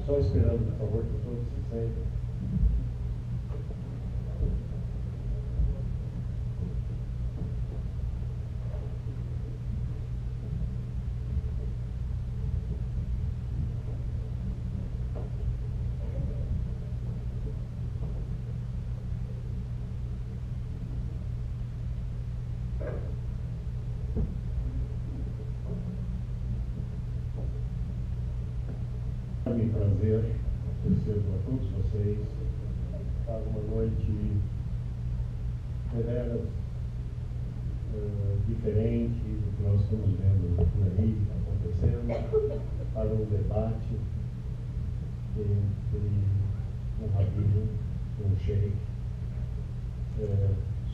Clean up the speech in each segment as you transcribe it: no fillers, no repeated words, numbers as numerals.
Só esperando, por favor, que todos se sentem. É um prazer oferecer a todos vocês para uma noite deveras diferente do que nós estamos vendo por aí acontecendo, para um debate entre um rabino e um sheik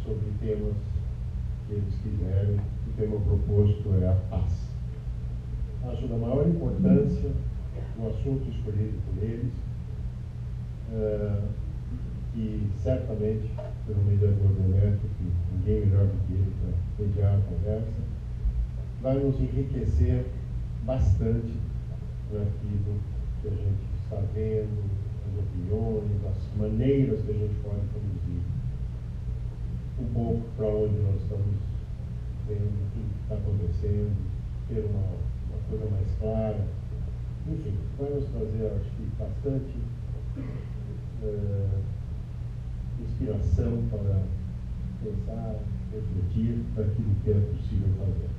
sobre temas que eles quiserem. O tema proposto é a paz. Acho da maior importância o assunto escolhido por eles, que certamente, pelo mediador do Neto, que ninguém melhor do que ele para mediar a conversa, vai nos enriquecer bastante naquilo que a gente está vendo, as opiniões, as maneiras que a gente pode conduzir um pouco para onde nós estamos vendo o que está acontecendo, ter uma coisa mais clara. Enfim, vai nos trazer, acho que, bastante inspiração para pensar, refletir daquilo que é possível fazer.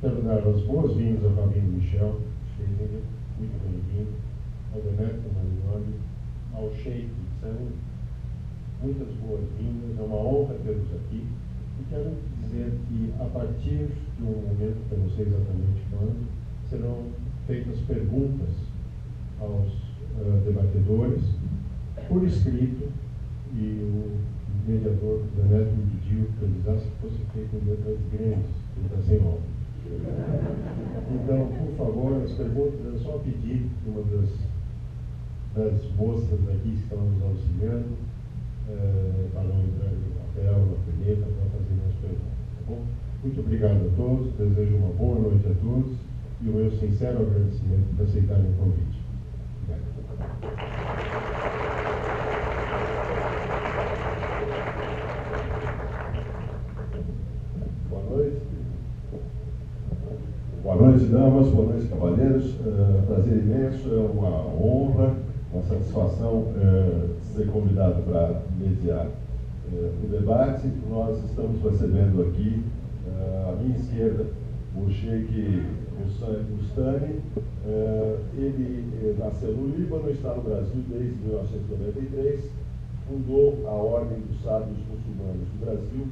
Quero dar as boas-vindas ao Rabino Michel Schlesinger, muito bem-vindo, ao Demetrio Marignoni, ao Sheik Tzang, muitas boas-vindas, é uma honra tê-los aqui. E quero dizer que, a partir de um momento, que eu não sei exatamente quando, serão feitas perguntas aos debatedores por escrito, e o mediador da Neto me pediu que eu avisasse que fosse feito em letras grandes, ele está sem óculos. Então, por favor, as perguntas é só pedir que uma das moças aqui que estão nos auxiliando para não entrar no papel, na caneta, para fazer as perguntas, tá bom? Muito obrigado a todos, desejo uma boa noite a todos e o meu sincero agradecimento por aceitarem o convite. Obrigado. Boa noite, damas, boa noite, cavalheiros. Prazer imenso, é uma honra, uma satisfação ser convidado para mediar o debate. Nós estamos recebendo aqui, à minha esquerda, o Sheik Bustani. Ele nasceu no Líbano, está no Brasil desde 1993, fundou a Ordem dos Sábios Muçulmanos do Brasil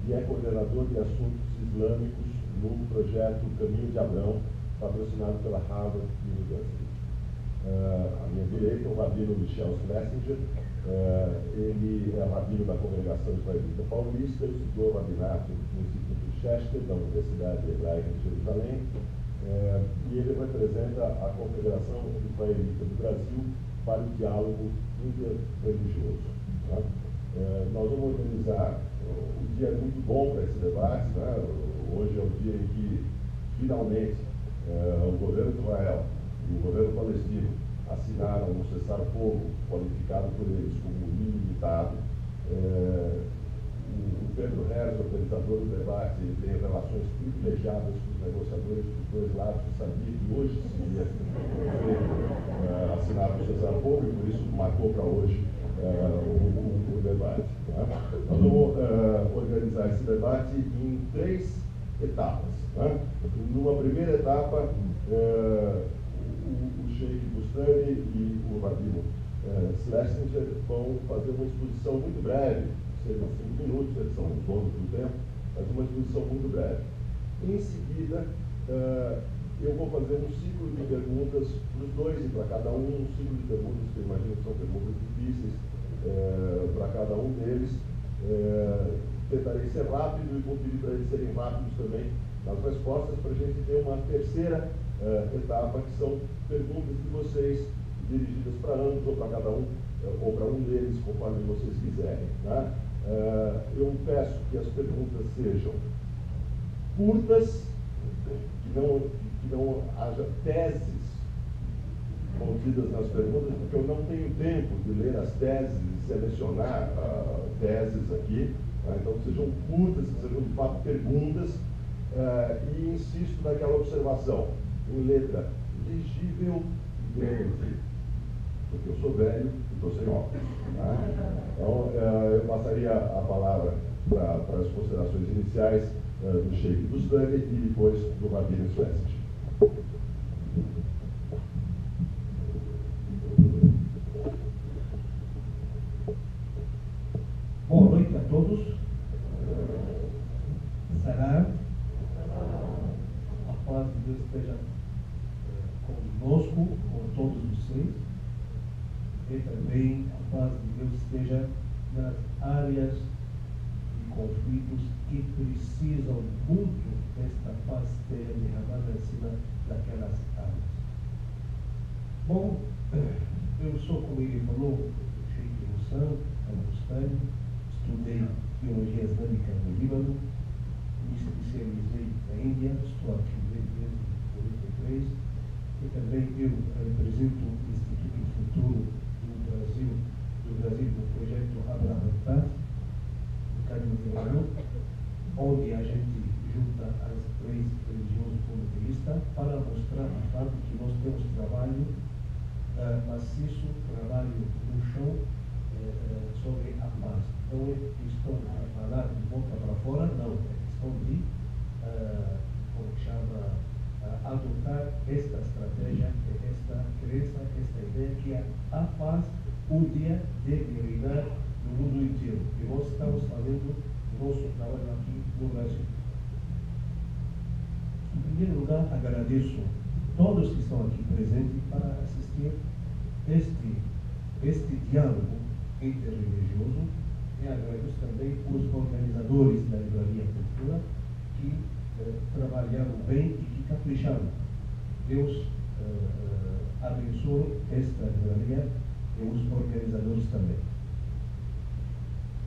e é coordenador de assuntos islâmicos no projeto Caminho de Abrão, patrocinado pela Harvard University. À minha direita, o rabino Michel Schlesinger. Ele é rabino da Congregação Israelita Paulista, estudou rabinato no Instituto Chester, da Universidade Hebraica de Jerusalém, e ele representa a Confederação Israelita do Brasil para o diálogo interreligioso. Tá? Nós vamos organizar um dia muito bom para esse debate. Né? Hoje é o dia em que, finalmente, o governo de Israel e o governo palestino assinaram um cessar-fogo qualificado por eles como ilimitado. O Pedro Herz, organizador do debate, tem relações privilegiadas com os negociadores dos dois lados, sabia que hoje seria assinado o cessar-fogo e por isso marcou para hoje o debate. Né? Nós vamos organizar esse debate em 3 etapas. Né? Numa primeira etapa, o Sheik Bustani e o rabino Schlesinger vão fazer uma exposição muito breve, serão 5 minutos, eles são os donos do tempo, mas uma exposição muito breve. Em seguida, eu vou fazer um ciclo de perguntas para os dois e para cada um ciclo de perguntas, que eu imagino que são perguntas difíceis para cada um deles. Tentarei ser rápido e vou pedir para eles serem rápidos também nas respostas, para a gente ter uma terceira etapa, que são perguntas de vocês, dirigidas para ambos, ou para cada um, ou para um deles, conforme vocês quiserem. Né? Eu peço que as perguntas sejam curtas, que não haja teses contidas nas perguntas, porque eu não tenho tempo de ler as teses e selecionar teses aqui, tá? Então sejam curtas, que sejam de fato perguntas, e insisto naquela observação, em letra legível e grande, porque eu sou velho e estou sem óculos. Tá? Então eu passaria a palavra para as considerações iniciais do Sheikh Bustani e depois do Rabino Sueste. Boa noite a todos. Salam. A paz de Deus esteja conosco, com todos vocês. E também a paz de Deus esteja nas áreas de conflitos que precisam muito desta paz esteja derramada em cima daquelas áreas. Bom, eu sou, como ele falou, Sheikh Hussan Al-Bustani, estudei Teologia Islâmica no Líbano, me especializei na Índia, estou aqui desde 1983, e também eu represento o Instituto Futuro do Brasil, do projeto Abraham Paz, do Caminho Vermelho, onde a gente junta as três religiões monoteístas para mostrar de fato que nós temos trabalho maciço, trabalho no chão sobre a paz. Não é questão de falar de boca para fora, não. É questão de, como chama, adotar esta estratégia, esta crença, esta ideia que a paz um dia deve reinar no mundo inteiro. E nós estamos fazendo o nosso trabalho aqui no Brasil. Em primeiro lugar, agradeço todos que estão aqui presentes para assistir este diálogo interreligioso, e agradeço também os organizadores da Livraria Cultura que trabalharam bem e que capricharam. Deus abençoe esta livraria e os organizadores também.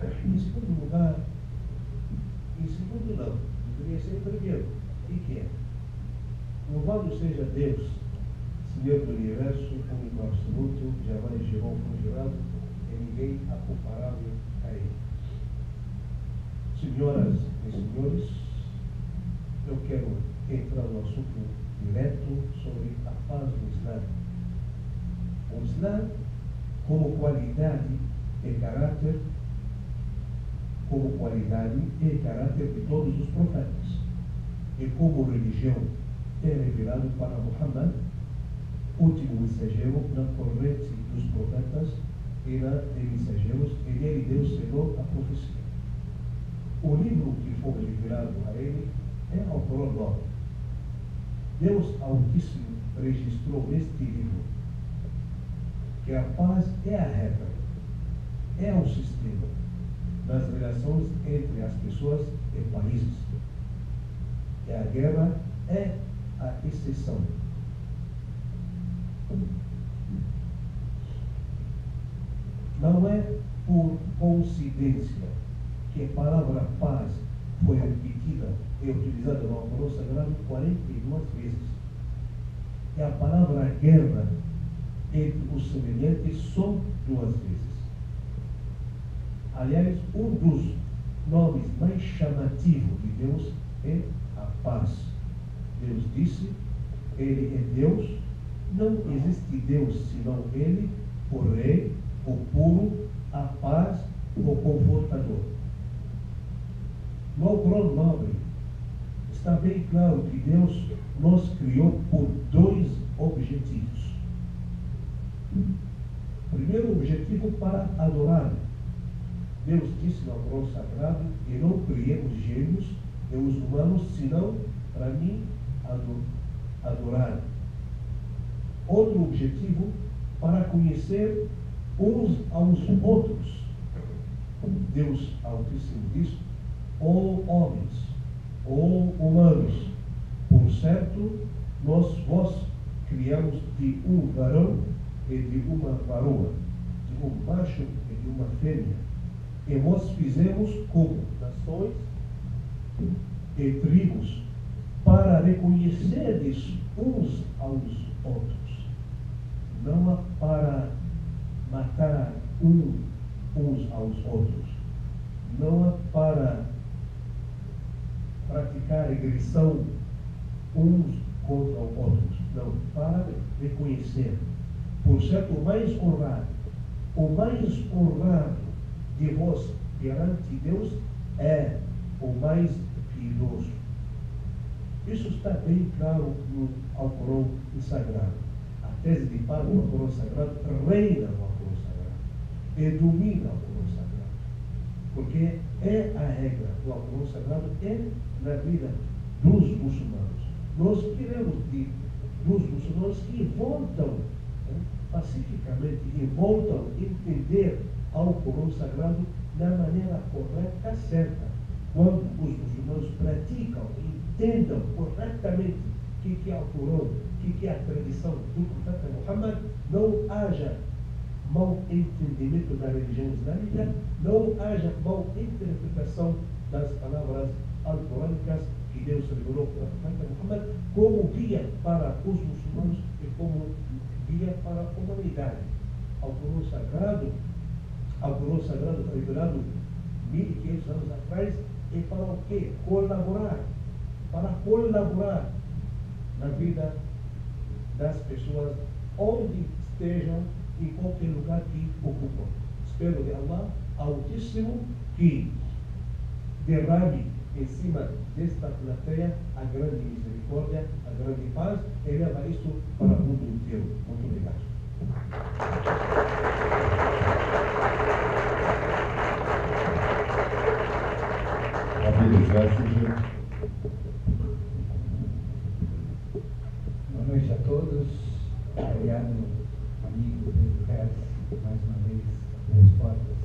Em segundo lugar, não, deveria ser primeiro. E que é? Louvado seja Deus, Senhor do Universo, único absoluto, jamais gerou fugirado, e ninguém comparável a Ele. Senhoras e senhores, eu quero entrar no assunto direto sobre a paz do Islã. O Islã, como qualidade e caráter, de todos os profetas, e como religião é revelado para Muhammad, último mensageiro na corrente dos profetas e na de mensageiros, e nele Deus selou a profecia. O livro que foi revelado a ele é ao Corão. Deus Altíssimo registrou neste livro que a paz é a regra, é o sistema das relações entre as pessoas e países. E a guerra é a exceção. Não é por coincidência que a palavra paz foi repetida e utilizada no Alcorão Sagrado 42 vezes. E a palavra guerra entre os semelhantes só 2 vezes. Aliás, um dos nomes mais chamativos de Deus é a paz. Deus disse, Ele é Deus, não existe Deus senão Ele, o Rei, o puro, a paz, o confortador. No Alcorão nobre está bem claro que Deus nos criou por 2 objetivos. Primeiro objetivo, para adorar. Deus disse no Alcorão Sagrado que não criemos gêmeos e os humanos, senão para mim adorar. Outro objetivo, para conhecer uns aos outros. Deus Altíssimo diz, ó homens, ó humanos, por certo, nós vos criamos de um varão e de uma varoa, de um macho e de uma fêmea, e vos fizemos como nações e tribos, para reconhecerdes uns aos outros. não para matar uns aos outros, não para praticar agressão uns contra os outros, não, para reconhecer, por ser o mais honrado de vós perante Deus é o mais piedoso. Isso está bem claro no Alcorão Sagrado. A tese de Paulo no Alcorão Sagrado reina no Alcorão Sagrado e domina o Alcorão Sagrado, porque é a regra do Alcorão Sagrado na vida dos muçulmanos. Nós queremos dos muçulmanos que voltam pacificamente e voltam a entender ao Alcorão Sagrado da maneira correta, certa. Quando os muçulmanos praticam, entendam corretamente o que é o Alcorão, o que é a tradição do profeta Muhammad, não haja mau entendimento da religião islâmica, não haja mau interpretação das palavras alcorânicas que Deus revelou para o profeta Muhammad como guia para os muçulmanos e como guia para a humanidade. Alcorão Sagrado foi revelado 1500 anos atrás, e para o quê? Para colaborar na vida das pessoas onde estejam, em qualquer lugar que ocupam. Espero de Allah Altíssimo que derrame em cima desta plateia a grande misericórdia, a grande paz, e leva isto para o mundo inteiro. Muito obrigado. Boa noite a todos. Obrigado, amigo Pedro Reis, mais uma vez pelas portas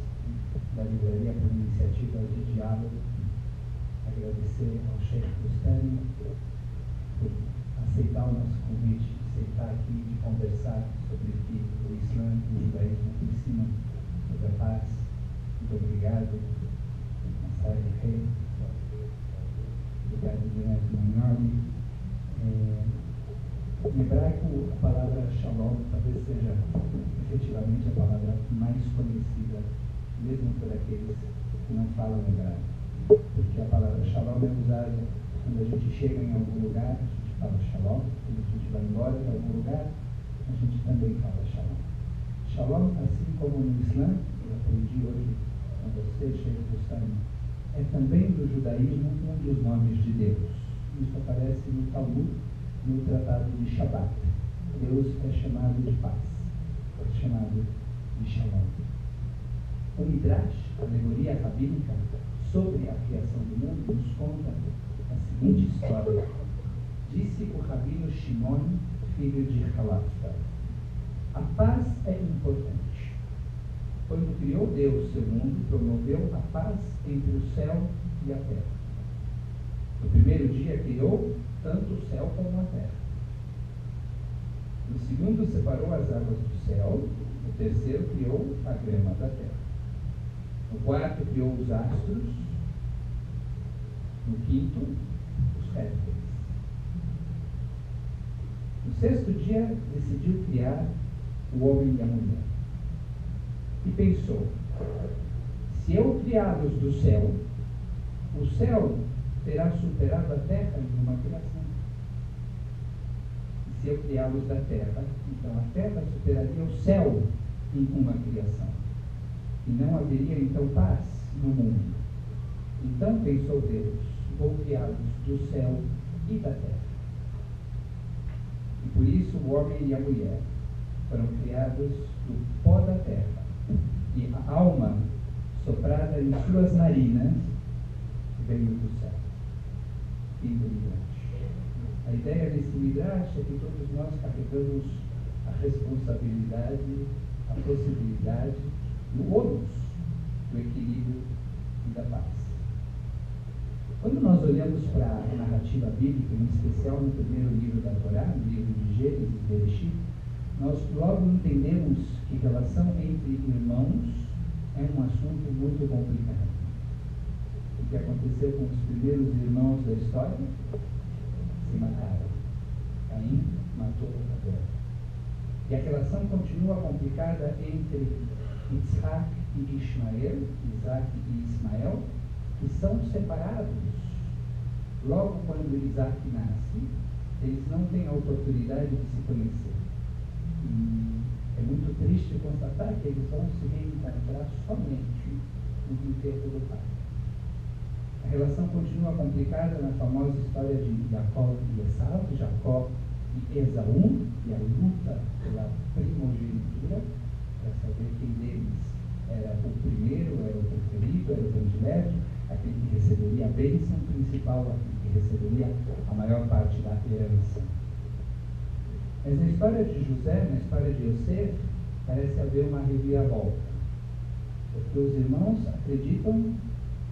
da livraria por iniciativa de diálogo. Agradecer ao Sheikh Bustani por aceitar o nosso convite, de sentar aqui e de conversar sobre o que o Islã e o judaísmo ensinam sobre a paz. Muito obrigado, Nassar Rei. Obrigado, Direto Manhorme. Em hebraico, a palavra Shalom talvez seja efetivamente a palavra mais conhecida, mesmo por aqueles que não falam hebraico. Porque a palavra Shalom é usada quando a gente chega em algum lugar, a gente fala Shalom. Quando a gente vai embora de algum lugar, a gente também fala Shalom. Shalom, assim como no Islã, eu aprendi hoje com você, Sheikh Bustani, é também do judaísmo um dos nomes de Deus. Isso aparece no Talmud, no Tratado de Shabbat. Deus é chamado de paz, é chamado de Shalom. O Midrash, a alegoria rabínica sobre a criação do mundo, nos conta a seguinte história. Disse o rabino Shimon, filho de Halafta: a paz é importante. Quando criou Deus seu mundo, promoveu a paz entre o céu e a terra. No primeiro dia criou tanto o céu como a terra. No segundo separou as águas do céu. No terceiro criou a grama da terra. No quarto criou os astros. No quinto, os répteis. No sexto dia decidiu criar o homem e a mulher. E pensou: se eu criá-los do céu, o céu terá superado a terra em uma criação. E se eu criá-los da terra, então a terra superaria o céu em uma criação. E não haveria então paz no mundo. Então pensou Deus: vou criá-los do céu e da terra. E por isso o homem e a mulher foram criados do pó da terra. E a alma soprada em suas narinas veio do céu. Fim do Midrash. A ideia desse Midrash é que todos nós carregamos a responsabilidade, a possibilidade, o ônus do equilíbrio e da paz. Quando nós olhamos para a narrativa bíblica, em especial no primeiro livro da Torá, no livro de Gênesis e Bereshit, nós logo entendemos que relação entre irmãos é um assunto muito complicado. O que aconteceu com os primeiros irmãos da história? Se mataram. Caim matou Abel. E a relação continua complicada entre Isaac e Ismael, Isaac e Ismael, que são separados. Logo quando Isaac nasce, eles não têm a oportunidade de se conhecer. E é muito triste constatar que eles vão se reencontrar somente no enterro do pai. A relação continua complicada na famosa história de Jacó e Esaú, Jacó e Esaú, e a luta pela primogenitura, para saber quem deles era o primeiro, era o preferido, era o predileto, aquele que receberia a bênção principal, aquele que receberia a maior parte da herança. Mas na história de José, na história de Yosef, parece haver uma reviravolta. Porque os irmãos acreditam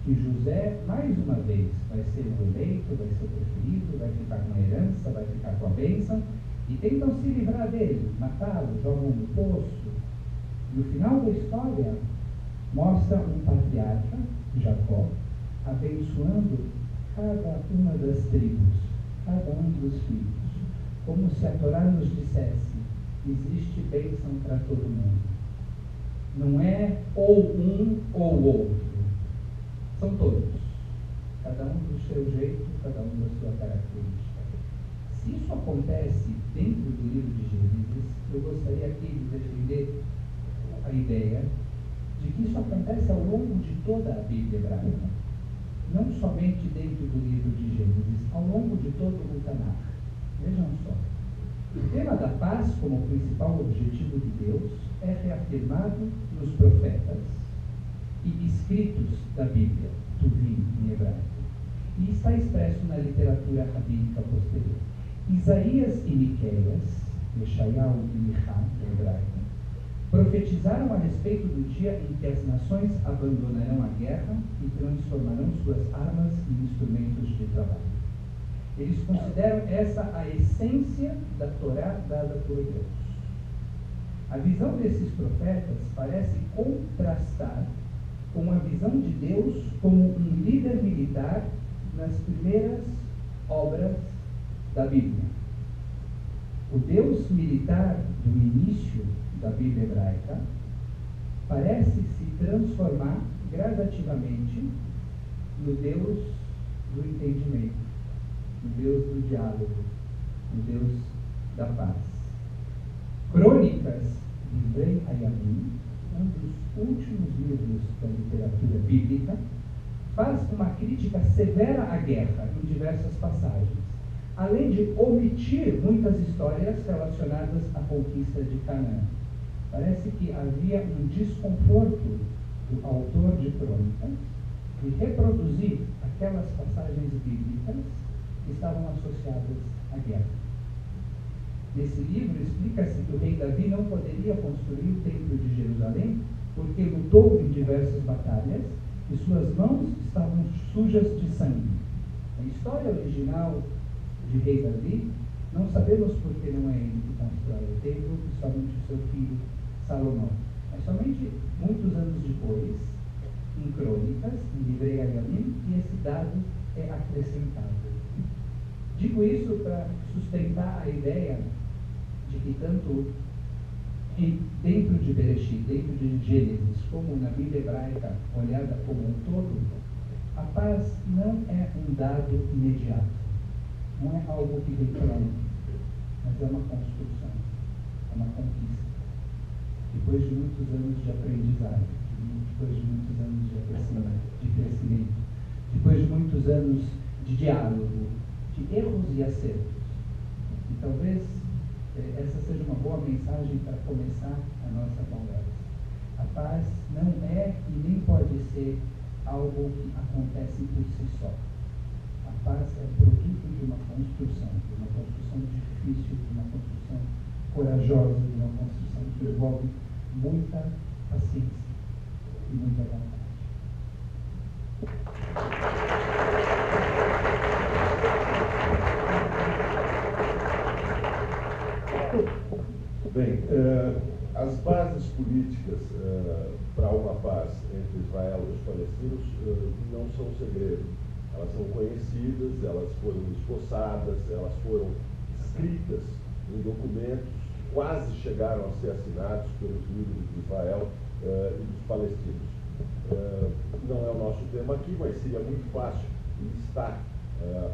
que José, mais uma vez, vai ser o eleito, vai ser o preferido, vai ficar com a herança, vai ficar com a bênção, e tentam se livrar dele, matá-lo, jogam no poço. E o final da história mostra um patriarca, Jacó, abençoando cada uma das tribos, cada um dos filhos, como se a Torá nos dissesse: existe bênção para todo mundo. Não é ou um ou outro, são todos, cada um do seu jeito, cada um da sua característica. Se isso acontece dentro do livro de Gênesis, eu gostaria aqui de defender a ideia de que isso acontece ao longo de toda a Bíblia hebraica, não somente dentro do livro de Gênesis, ao longo de todo o Tanakh. Vejam só, o tema da paz como principal objetivo de Deus é reafirmado nos profetas e escritos da Bíblia, Tuvim em hebraico, e está expresso na literatura rabínica posterior. Isaías e Miqueias, Yeshayahu e Michá em hebraico, profetizaram a respeito do dia em que as nações abandonarão a guerra e transformarão suas armas em instrumentos de trabalho. Eles consideram essa a essência da Torá dada por Deus. A visão desses profetas parece contrastar com a visão de Deus como um líder militar nas primeiras obras da Bíblia. O Deus militar do início da Bíblia hebraica parece se transformar gradativamente no Deus do entendimento, no Deus do diálogo, no Deus da paz. Crônicas de Rei Hayamim, um dos últimos livros da literatura bíblica, faz uma crítica severa à guerra em diversas passagens, além de omitir muitas histórias relacionadas à conquista de Canaã. Parece que havia um desconforto do autor de Crônicas de reproduzir aquelas passagens bíblicas que estavam associadas à guerra. Nesse livro explica-se que o rei Davi não poderia construir o templo de Jerusalém porque lutou em diversas batalhas e suas mãos estavam sujas de sangue. A história original de rei Davi, não sabemos por que não é ele que constrói o templo, e somente o seu filho Salomão. Mas somente muitos anos depois, em Crônicas, em Livrei Hayamim, e esse dado é acrescentado. Digo isso para sustentar a ideia de que tanto dentro de Bereshit, dentro de Gênesis, como na Bíblia hebraica, olhada como um todo, a paz não é um dado imediato, não é algo que vem pronto, mas é uma construção, é uma conquista. Depois de muitos anos de aprendizado, depois de muitos anos de crescimento, depois de muitos anos de diálogo, de erros e acertos. E talvez essa seja uma boa mensagem para começar a nossa conversa. A paz não é e nem pode ser algo que acontece por si só. A paz é produto de uma construção difícil, de uma construção corajosa, de uma construção que envolve muita paciência e muita vontade. Bem, as bases políticas para uma paz entre Israel e os palestinos não são segredo. Elas são conhecidas, elas foram esboçadas, elas foram escritas em documentos quase chegaram a ser assinados pelos líderes de Israel e dos palestinos. Não é o nosso tema aqui, mas seria muito fácil listar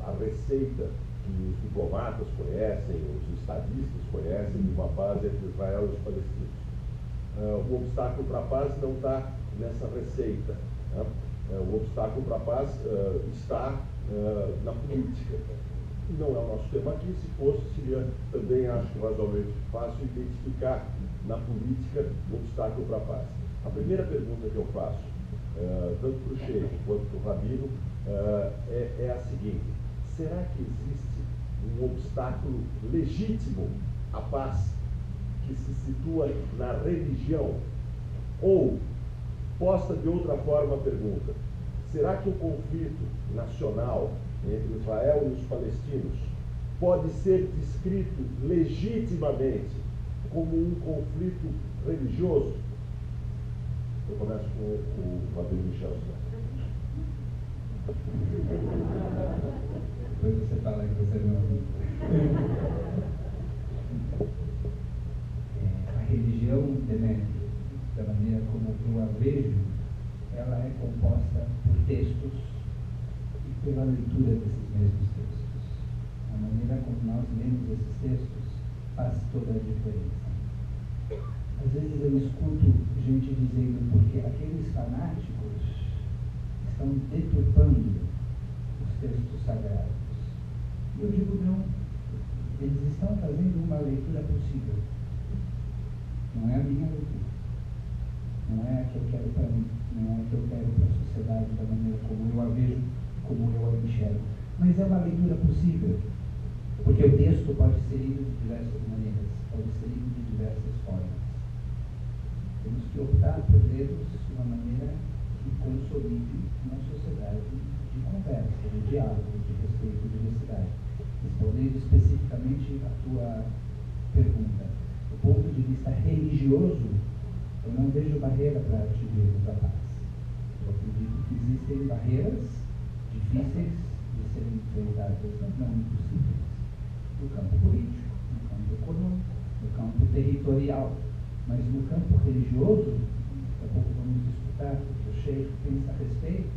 a receita que os diplomatas conhecem, os estadistas conhecem de uma paz entre Israel e os palestinos. O obstáculo para a paz não está nessa receita. Né? O obstáculo para a paz está na política. Não é o nosso tema aqui, se fosse, seria também, acho, razoavelmente fácil identificar na política o obstáculo para a paz. A primeira pergunta que eu faço, tanto para o Sheikh quanto para o Rabino, é a seguinte: será que existe um obstáculo legítimo à paz que se situa na religião? Ou, posta de outra forma a pergunta, será que o conflito nacional entre Israel e os palestinos pode ser descrito legitimamente como um conflito religioso? Eu começo com o Rabino Michel. Depois você fala que você não... A religião Demetrio, da maneira como eu a vejo, ela é composta por textos e pela leitura desses mesmos textos. A maneira como nós lemos esses textos faz toda a diferença. Às vezes eu escuto gente dizendo porque aqueles fanáticos estão deturpando os textos sagrados. E eu digo não, eles estão fazendo uma leitura possível. Não é a minha leitura. Não é a que eu quero para mim. Não é a que eu quero para a sociedade da maneira como eu a vejo, como eu a enxergo. Mas é uma leitura possível. Porque o texto pode ser lido de diversas maneiras, pode ser lido de diversas formas. Temos que optar por ler-los de uma maneira que consolide uma sociedade de conversa, de diálogo, de respeito, de diversidade. Respondendo especificamente a tua pergunta, do ponto de vista religioso, eu não vejo barreira para atingirmos a paz. Eu acredito que existem barreiras difíceis de serem enfrentadas, mas não impossíveis, no campo político, no campo econômico, no campo territorial. Mas no campo religioso, daqui a pouco vamos escutar o que o Sheikh pensa a respeito,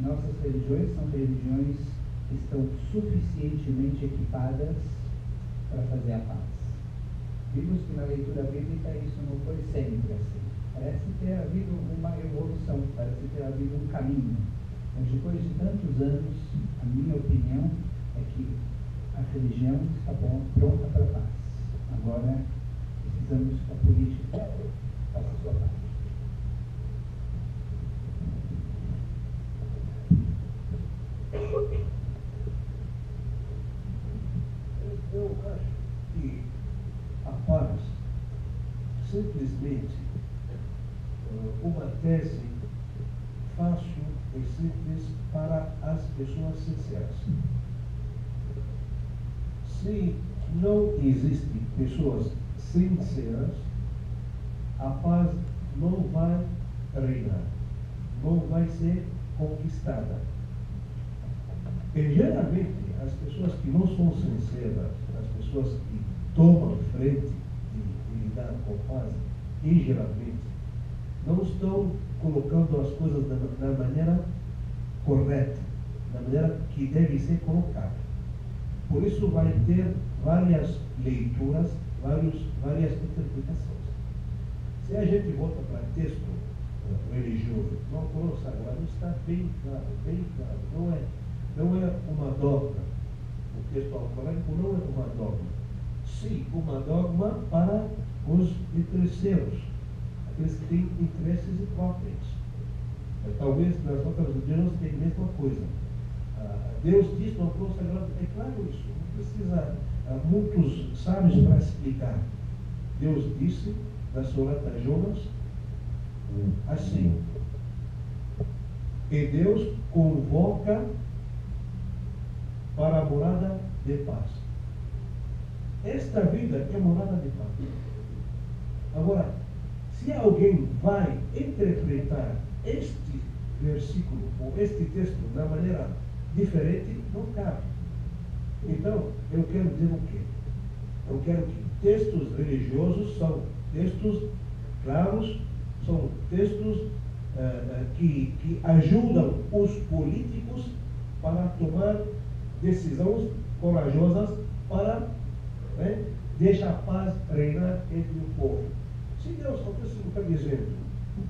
nossas religiões são religiões que estão suficientemente equipadas para fazer a paz. Vimos que na leitura bíblica isso não foi sempre assim. Parece ter havido uma evolução, parece ter havido um caminho. Mas depois de tantos anos, a minha opinião é que a religião está pronta para a paz. Agora, precisamos que a política faça a sua parte. Eu acho que a paz simplesmente uma tese fácil e simples para as pessoas sinceras. Se não existem pessoas sinceras, a paz não vai reinar, não vai ser conquistada. E geralmente, as pessoas que não são sinceras, as pessoas que tomam frente de lidar com paz, e geralmente, não estão colocando as coisas da maneira correta, da maneira que deve ser colocada. Por isso vai ter várias leituras, várias interpretações. Se a gente volta para texto religioso, no Alcorão Sagrado está bem claro, não é uma dogma. O texto alcorânico não é uma dogma. Sim, uma dogma para os interesseiros, aqueles que têm interesses hipócritas. Talvez nas outras religiões tenha a mesma coisa. Deus diz no Alcorão Sagrado, é claro isso, não precisa muitos sábios para explicar. Deus disse na Surata Jonas assim: e Deus convoca para a morada de paz. Esta vida é morada de paz. Agora, se alguém vai interpretar este versículo ou este texto da maneira diferente, não cabe. Então, eu quero dizer o quê? Eu quero que textos religiosos são textos claros, são textos que ajudam os políticos para tomar decisões corajosas para deixar a paz reinar entre o povo. Se Deus está dizendo,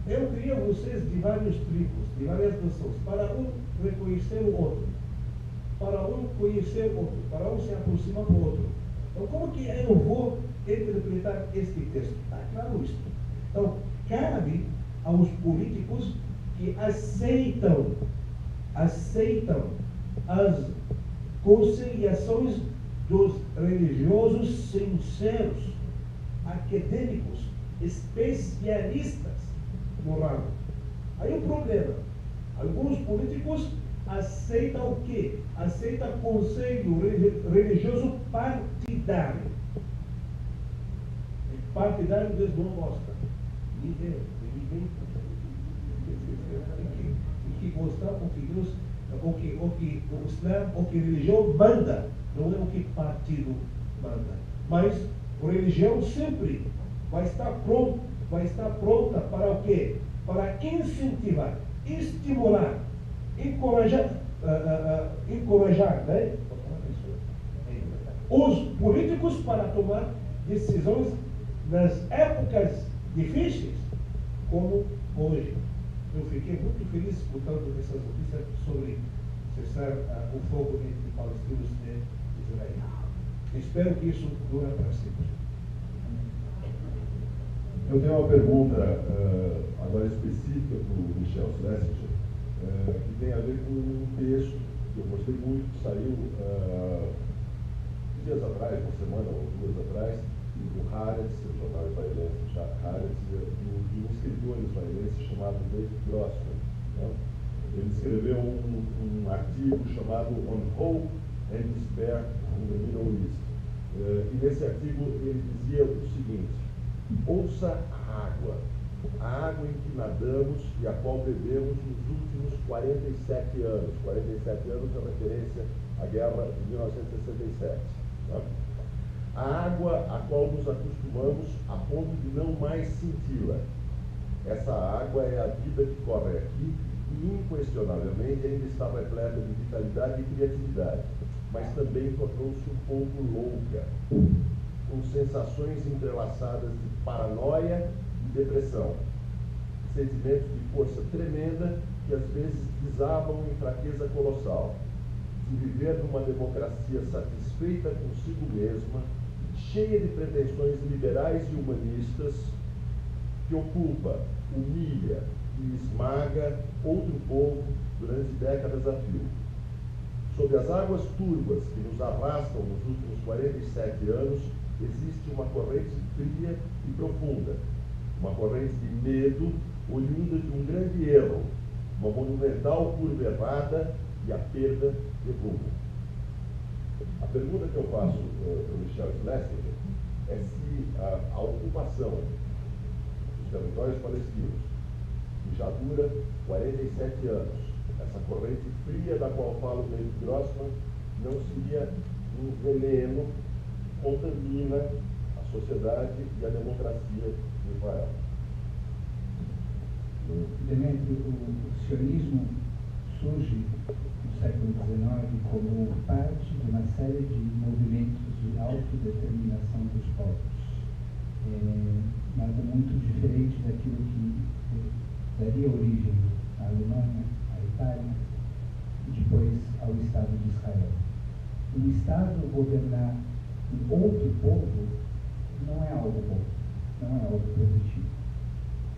eu criei vocês de vários tribos, de várias nações, para um reconhecer o outro, para um conhecer o outro, para um se aproximar do outro. Então, como que eu vou interpretar este texto? Está claro isso. Então, cabe aos políticos que aceitam as conciliações dos religiosos sinceros, acadêmicos, especialistas no ramo. Aí o problema, alguns políticos aceitam o quê? Aceitam conselho religioso partidário. E partidário Deus não gosta. Ninguém que gostar o que Deus, o que o Islã, o que a religião manda, não é o que partido manda. Mas a religião sempre vai estar pronta para o quê? Para incentivar, estimular, encorajar, né? Os políticos para tomar decisões nas épocas difíceis, como hoje. Eu fiquei muito feliz escutando essas notícias sobre cessar o fogo entre palestinos e Israel. Espero que isso dure para sempre. Eu tenho uma pergunta agora específica para o Michel Schlesinger, que tem a ver com um texto que eu gostei muito, que saiu dias atrás, uma semana ou duas atrás, do Haaretz, o jornal israelense Haaretz, de um escritor israelense chamado David Grossman. Né? Ele escreveu um artigo chamado On Hope and Despair in the Middle East. E nesse artigo ele dizia o seguinte: ouça a água em que nadamos e a qual bebemos nos últimos 47 anos. 47 anos é referência à guerra de 1967. Tá? A água a qual nos acostumamos a ponto de não mais senti-la. Essa água é a vida que corre aqui e, inquestionavelmente, ainda está repleta de vitalidade e criatividade, mas também tornou-se um pouco louca, com sensações entrelaçadas de paranoia e depressão, sentimentos de força tremenda que às vezes desabam em fraqueza colossal, de viver numa democracia satisfeita consigo mesma, cheia de pretensões liberais e humanistas, que ocupa, humilha e esmaga outro povo durante décadas a fio. Sob as águas turvas que nos arrastam nos últimos 47 anos, existe uma corrente fria e profunda, uma corrente de medo oriunda de um grande erro, uma monumental curva errada e a perda de rumo. A pergunta que eu faço para o Michel Schlesinger é se a ocupação dos territórios palestinos, que já dura 47 anos, essa corrente fria da qual fala o David Grossman, não seria um veneno que contamina a sociedade e a democracia de Israel. Demetrio, o sionismo surge no século XIX como parte de uma série de movimentos de autodeterminação dos povos. Nada muito diferente daquilo que daria origem à Alemanha, à Itália e depois ao Estado de Israel. Um Estado governar um outro povo não é algo bom, não é algo positivo.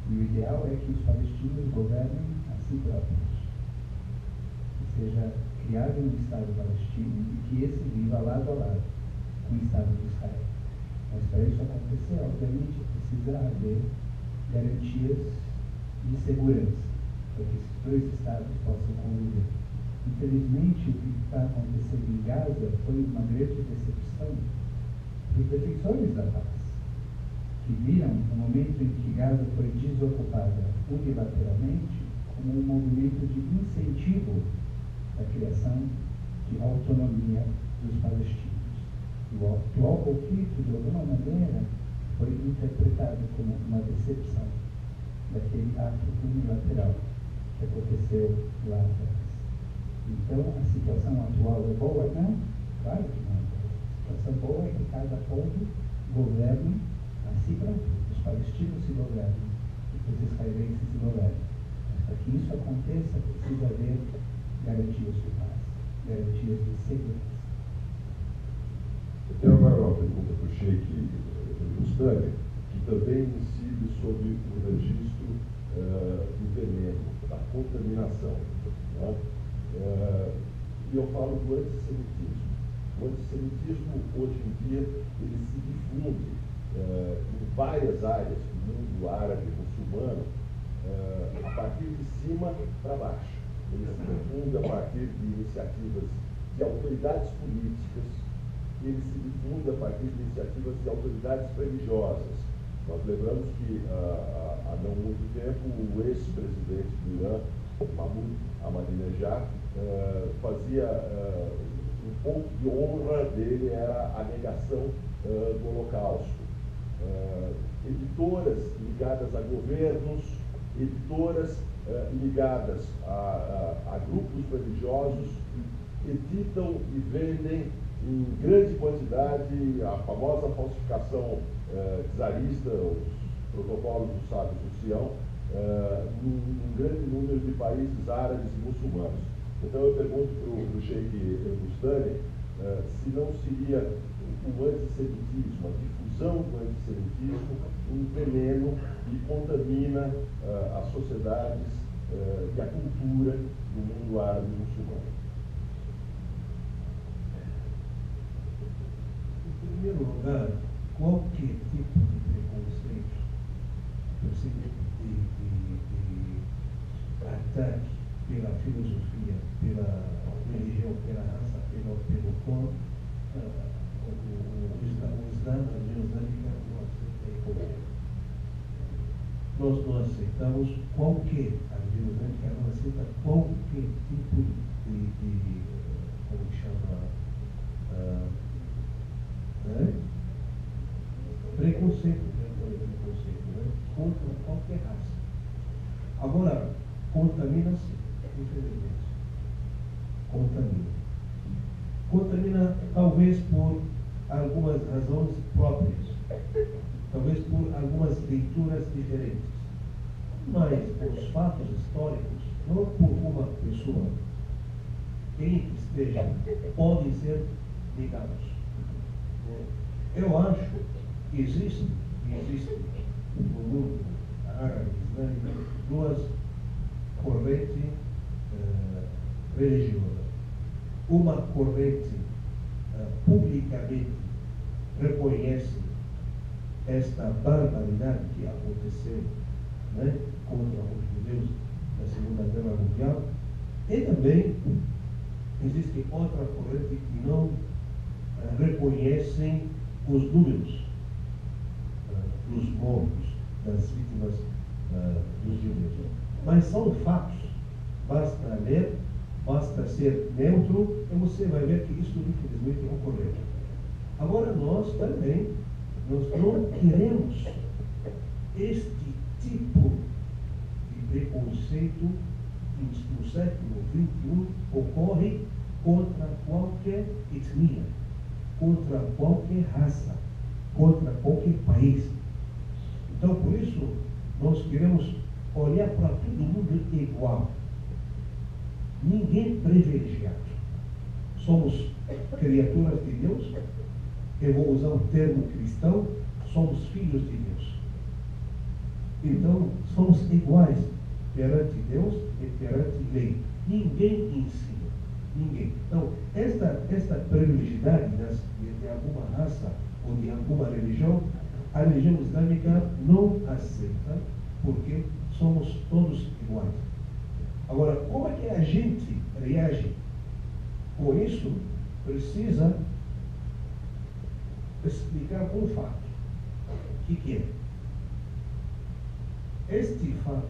E o ideal é que os palestinos governem a si próprios. Que seja criado um Estado palestino e que esse viva lado a lado com o Estado de Israel. Mas para isso acontecer, obviamente, precisa haver garantias de segurança, para que esses dois Estados possam conviver. Infelizmente, o que está acontecendo em Gaza foi uma grande decepção para os defensores da paz, que viram o momento em que Gaza foi desocupada unilateralmente como um movimento de incentivo à criação de autonomia dos palestinos. O atual conflito, de alguma maneira, foi interpretado como uma decepção daquele ato unilateral que aconteceu lá atrás. Então, a situação atual é boa? Não, claro que não. A situação boa é que cada povo governe a si próprio. Os palestinos se governam, os israelenses se governam. Mas para que isso aconteça, precisa haver garantias de paz, garantias de segurança. Eu tenho agora uma pergunta para o Sheikh Bustani, que também incide sobre o registro do veneno, da contaminação. Né? E eu falo do antissemitismo. O antissemitismo, hoje em dia, ele se difunde em várias áreas do mundo árabe muçulmano, a partir de cima para baixo. Ele se difunde a partir de iniciativas de autoridades políticas, ele se difunde a partir de iniciativas de autoridades religiosas. Nós lembramos que há não muito tempo o ex-presidente do Irã, Mahmoud Ahmadinejad, fazia um ponto de honra dele era a negação do Holocausto. Editoras ligadas a governos, editoras ligadas a grupos religiosos editam e vendem em grande quantidade a famosa falsificação czarista, os protocolos dos sábios do Sião, num grande número de países árabes e muçulmanos. Então eu pergunto para o Sheikh Bustani se não seria o antissemitismo, a difusão do antissemitismo, um veneno que contamina as sociedades e a cultura do mundo árabe e muçulmano. Em primeiro lugar, qualquer tipo de preconceito, de ataque pela filosofia, pela religião, pela raça, pelo cor, o Islã, a religião islâmica não aceita. Nós não aceitamos a religião islâmica não aceita qualquer tipo de como que chama, preconceito, contra qualquer raça. Agora, contamina-se, infelizmente. Contamina talvez por algumas razões próprias, talvez por algumas leituras diferentes, mas os fatos históricos, não por uma pessoa, quem que esteja, podem ser negados. Eu acho que existe no mundo árabe islâmico duas correntes religiosas. Uma corrente publicamente reconhece esta barbaridade que aconteceu, né, contra os judeus na Segunda Guerra Mundial, e também existe outra corrente que não reconhecem os números dos mortos, das vítimas dos judeus. Mas são fatos. Basta ler, basta ser neutro, e você vai ver que isso infelizmente ocorreu. Agora nós também, nós não queremos este tipo de preconceito que no século XXI ocorre contra qualquer etnia, contra qualquer raça, contra qualquer país. Então, por isso, nós queremos olhar para todo mundo igual. Ninguém privilegiado. Somos criaturas de Deus. Eu vou usar o termo cristão, somos filhos de Deus. Então, somos iguais perante Deus e perante lei. Ninguém ensina. Ninguém. Então, esta privilegiedade de alguma raça ou de alguma religião, a religião islâmica não aceita, porque somos todos iguais. Agora, como é que a gente reage com isso? Precisa explicar um fato. O que é? Este fato,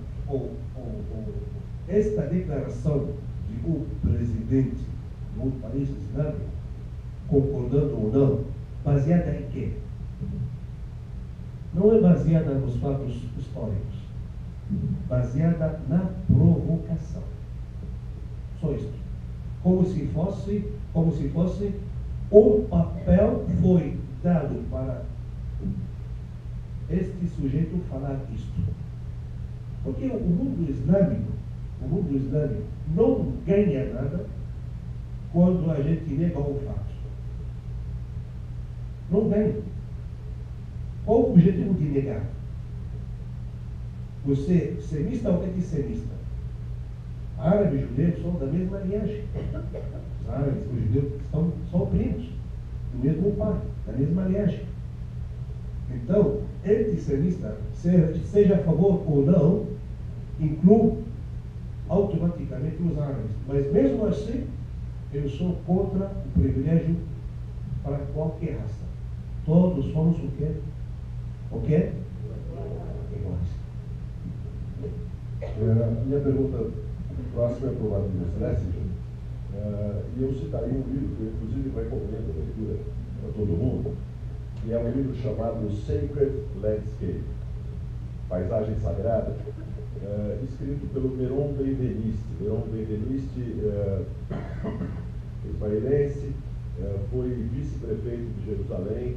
esta declaração de um presidente de um país islâmico, concordando ou não Baseada em quê? Não é baseada nos fatos históricos. Baseada na provocação. Só isso. Como se fosse o papel foi dado para este sujeito falar isto. Porque o mundo islâmico não ganha nada quando a gente nega um fato. Não ganha. Qual o objetivo de negar? Você, semita ou antissemita? Árabes e judeus são da mesma linhagem. Os árabes e os judeus são primos, do mesmo pai, da mesma linhagem. Então, antissemita, seja a favor ou não, inclui automaticamente os árabes. Mas mesmo assim, eu sou contra o privilégio para qualquer raça. Todos somos o quê? O quê? Iguais. Minha pergunta próxima é para o Vladimir Schlesinger. E eu citaria um livro que eu, inclusive, recomendo a leitura para todo mundo, que é um livro chamado Sacred Landscape, Paisagem Sagrada, escrito pelo Meron Benveniste. Meron Benveniste, israelense, foi vice-prefeito de Jerusalém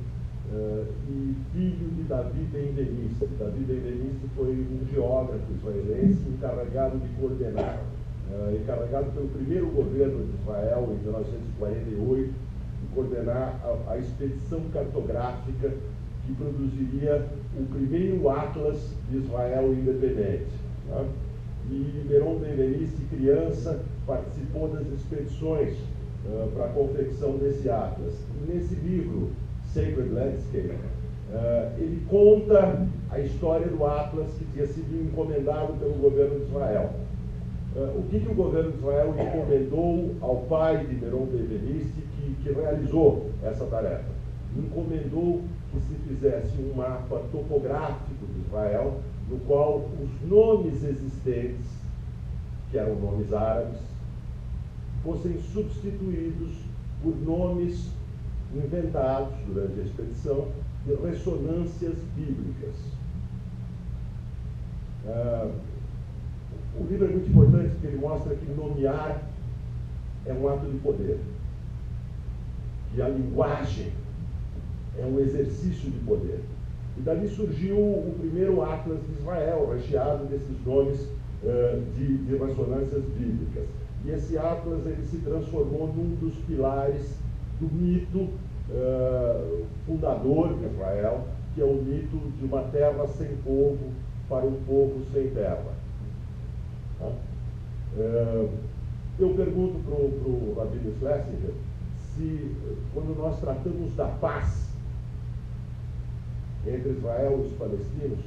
e filho de Davi Benveniste. Davi Benveniste foi um geógrafo israelense encarregado de coordenar, encarregado pelo primeiro governo de Israel em 1948, de coordenar a expedição cartográfica que produziria o primeiro Atlas de Israel independente. Tá? E Meron Benveniste, criança, participou das expedições para a confecção desse Atlas. E nesse livro, Sacred Landscape, ele conta a história do Atlas que tinha sido encomendado pelo governo de Israel. O que o governo de Israel encomendou ao pai de Meron Benveniste, que realizou essa tarefa? Encomendou que se fizesse um mapa topográfico de Israel, no qual os nomes existentes, que eram nomes árabes, fossem substituídos por nomes inventados durante a expedição de ressonâncias bíblicas. O livro é muito importante porque ele mostra que nomear é um ato de poder, que a linguagem é um exercício de poder. E dali surgiu o primeiro Atlas de Israel, recheado desses nomes de ressonâncias bíblicas. E esse Atlas ele se transformou num dos pilares do mito fundador de Israel, que é o mito de uma terra sem povo para um povo sem terra. Tá? Eu pergunto para o Vladimir Schlesinger se, quando nós tratamos da paz entre Israel e os palestinos,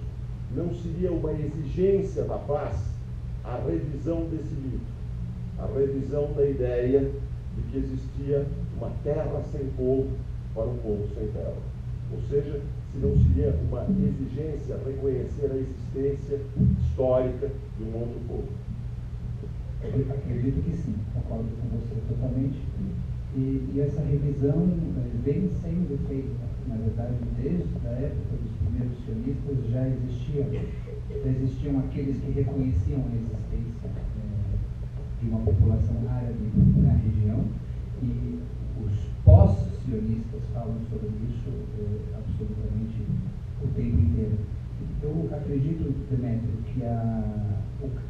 não seria uma exigência da paz a revisão desse mito, a revisão da ideia de que existia uma terra sem povo para um povo sem terra. Ou seja, se não seria uma exigência reconhecer a existência histórica de um outro povo. Eu acredito que sim, concordo com você totalmente. E essa revisão vem sendo feita, na verdade, desde a época dos primeiros sionistas já existiam aqueles que reconheciam a existência de uma população árabe na região, e os pós-sionistas falam sobre isso absolutamente o tempo inteiro. Eu acredito, Demétrio, que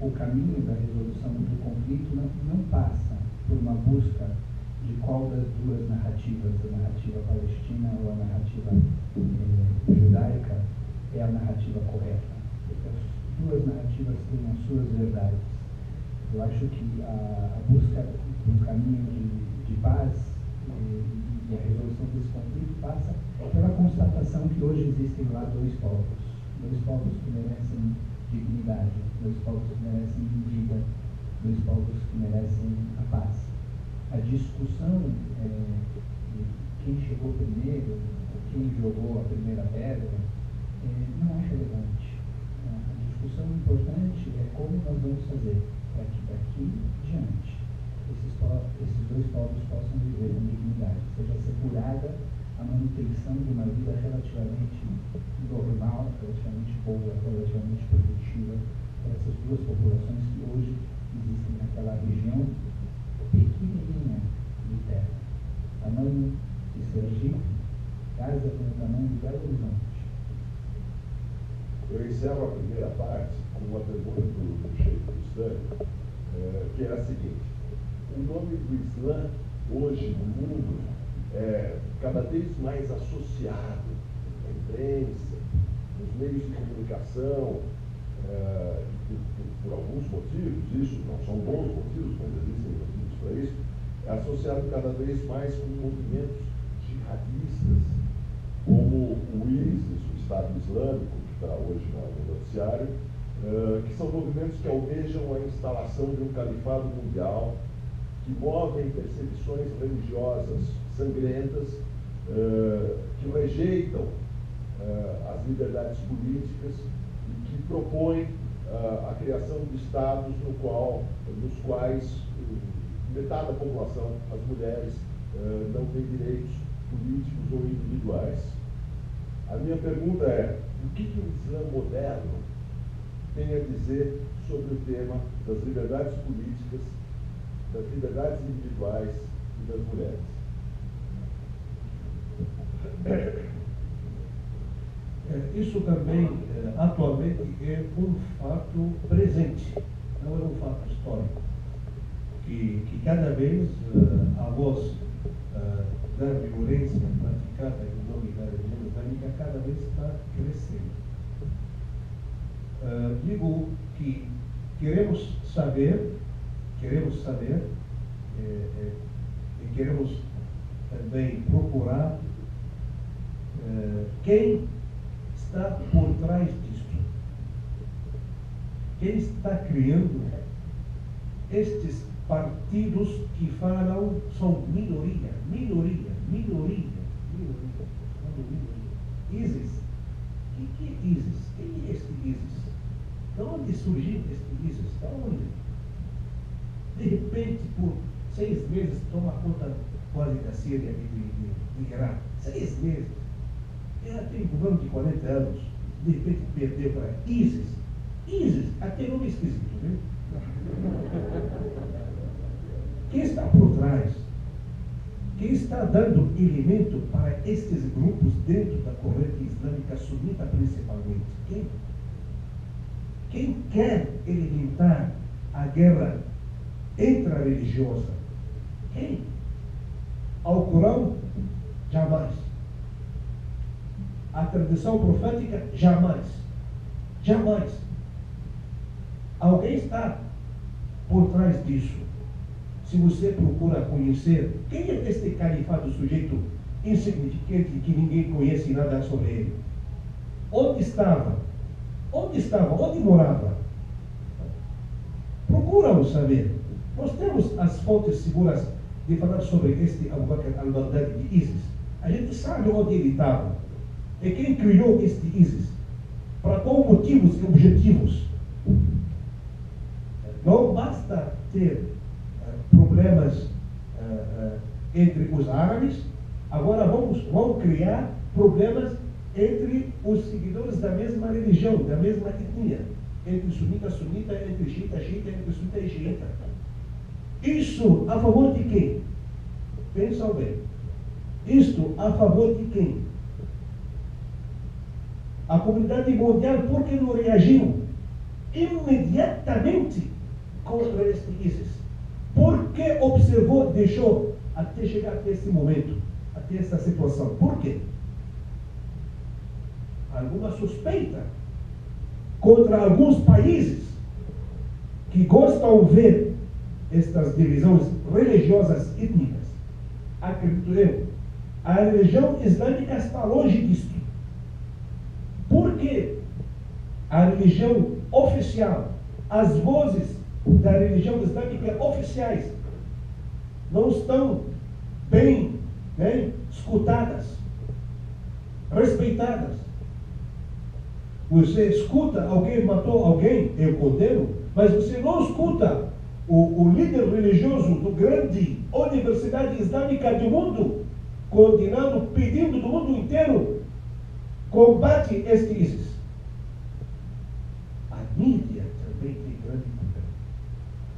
o caminho da resolução do conflito não passa por uma busca de qual das duas narrativas, a narrativa palestina ou a narrativa judaica, é a narrativa correta. Porque as duas narrativas têm as suas verdades. Eu acho que a busca de um caminho de paz e a resolução desse conflito passa pela constatação que hoje existem lá dois povos que merecem dignidade, dois povos que merecem vida, dois povos que merecem a paz. A discussão de quem chegou primeiro, quem jogou a primeira pedra, não é relevante. A discussão importante é como nós vamos fazer para que daqui diante esses dois povos possam viver com dignidade, seja assegurada a manutenção de uma vida relativamente normal, relativamente boa, relativamente produtiva para essas duas populações que hoje existem naquela região pequenininha de terra. Tamanho de Sergipe, casa com o tamanho de Belo Horizonte. Eu encerro a primeira parte com uma pergunta do Sheikh Bustani, que é a seguinte: o nome do Islã hoje no mundo é cada vez mais associado à imprensa, nos meios de comunicação, por alguns motivos, isso não são bons motivos, mas existem motivos para isso, é associado cada vez mais com movimentos jihadistas, como o ISIS, o Estado Islâmico, que está hoje no noticiário, que são movimentos que almejam a instalação de um califado mundial, que movem perseguições religiosas sangrentas, que rejeitam as liberdades políticas e que propõem a criação de estados nos quais metade da população, as mulheres, não tem direitos políticos ou individuais. A minha pergunta é: o que o Islã moderno tem a dizer sobre o tema das liberdades políticas, das liberdades individuais e das mulheres? Isso também, atualmente, é um fato presente, não é um fato histórico, que cada vez a voz da violência praticada em nome da religião islâmica cada vez está crescendo. Digo que queremos saber e queremos também procurar quem está por trás disso. Quem está criando estes partidos que falam são minoria. ISIS. O que é ISIS? Quem é este ISIS? De onde surgiu este ISIS? De onde? De repente, por 6 meses, toma conta quase da Síria e de Iraque. 6 meses. Ela tem um governo de 40 anos. De repente, perdeu para ISIS. ISIS, até nome esquisito, viu? Quem está por trás? Quem está dando elemento para estes grupos dentro da corrente islâmica sunita principalmente? Quem? Quem quer alimentar a guerra intra-religiosa? Quem? Ao Corão? Jamais. A tradição profética? Jamais. Jamais. Alguém está por trás disso. Se você procura conhecer quem é este califado, sujeito insignificante que ninguém conhece nada sobre ele, onde estava? Onde morava? Procuram saber. Nós temos as fontes seguras de falar sobre este Abu Bakr al-Baghdadi de ISIS. A gente sabe onde ele estava. E quem criou este ISIS? Para qual motivos e objetivos? Não basta ter problemas entre os árabes, agora vamos criar problemas entre os seguidores da mesma religião, da mesma etnia, entre sunita, entre xiita, entre sunita e xiita. Isso a favor de quem? Pensam bem. Isto a favor de quem? A comunidade mundial, por que não reagiu imediatamente contra este ISIS? Por que observou, deixou até chegar até esse momento, até essa situação? Por quê? Alguma suspeita contra alguns países que gostam de ver estas divisões religiosas étnicas? Acredito eu, a religião islâmica está longe disto. Por quê? A religião oficial, as vozes da religião islâmica oficiais não estão bem escutadas, respeitadas. Você escuta alguém matou alguém, eu condeno, mas você não escuta o líder religioso do grande universidade islâmica do mundo condenando, pedindo do mundo inteiro combate este ISIS. A mídia também tem grande papel.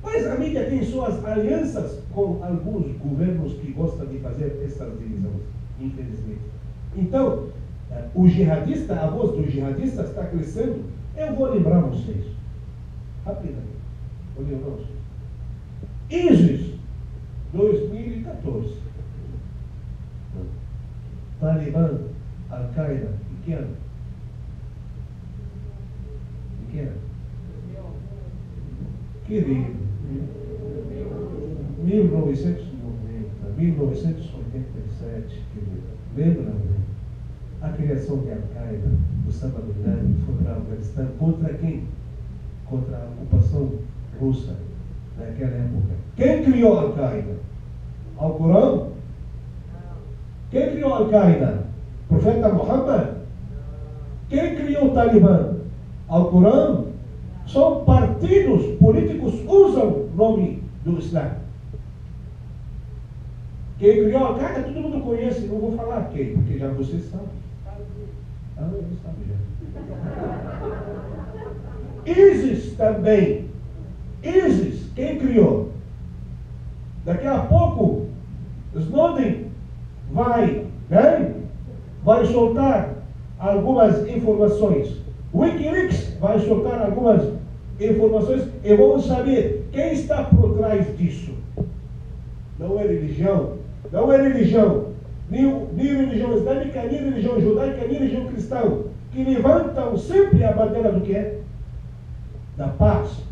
Mas a mídia tem suas alianças com alguns governos que gostam de fazer essas divisões, infelizmente. Então, o jihadista, a voz do jihadista está crescendo. Eu vou lembrar vocês, rapidamente, vou lembrar vocês. ISIS, 2014. Talibã, Al-Qaeda, pequeno. Querido, 1990, 1987, querido, lembra? A criação de Al-Qaeda, Osama Bin Laden foi para o Afeganistão contra quem? Contra a ocupação russa naquela época. Quem criou Al-Qaeda? Alcorão? Quem criou Al-Qaeda? Profeta Muhammad? Quem criou o Talibã? Alcorão? São partidos políticos que usam o nome do Islã. Quem criou Al-Qaeda todo mundo conhece, não vou falar quem, porque já vocês sabem. Ah, eu sabia já. ISIS também. ISIS, quem criou? Daqui a pouco, Snowden vai soltar algumas informações. Wikileaks vai soltar algumas informações e vamos saber quem está por trás disso. Não é religião, não é religião, nem religião islâmica, nem religião judaica, nem religião cristã, que levantam sempre a bandeira do quê? Da paz.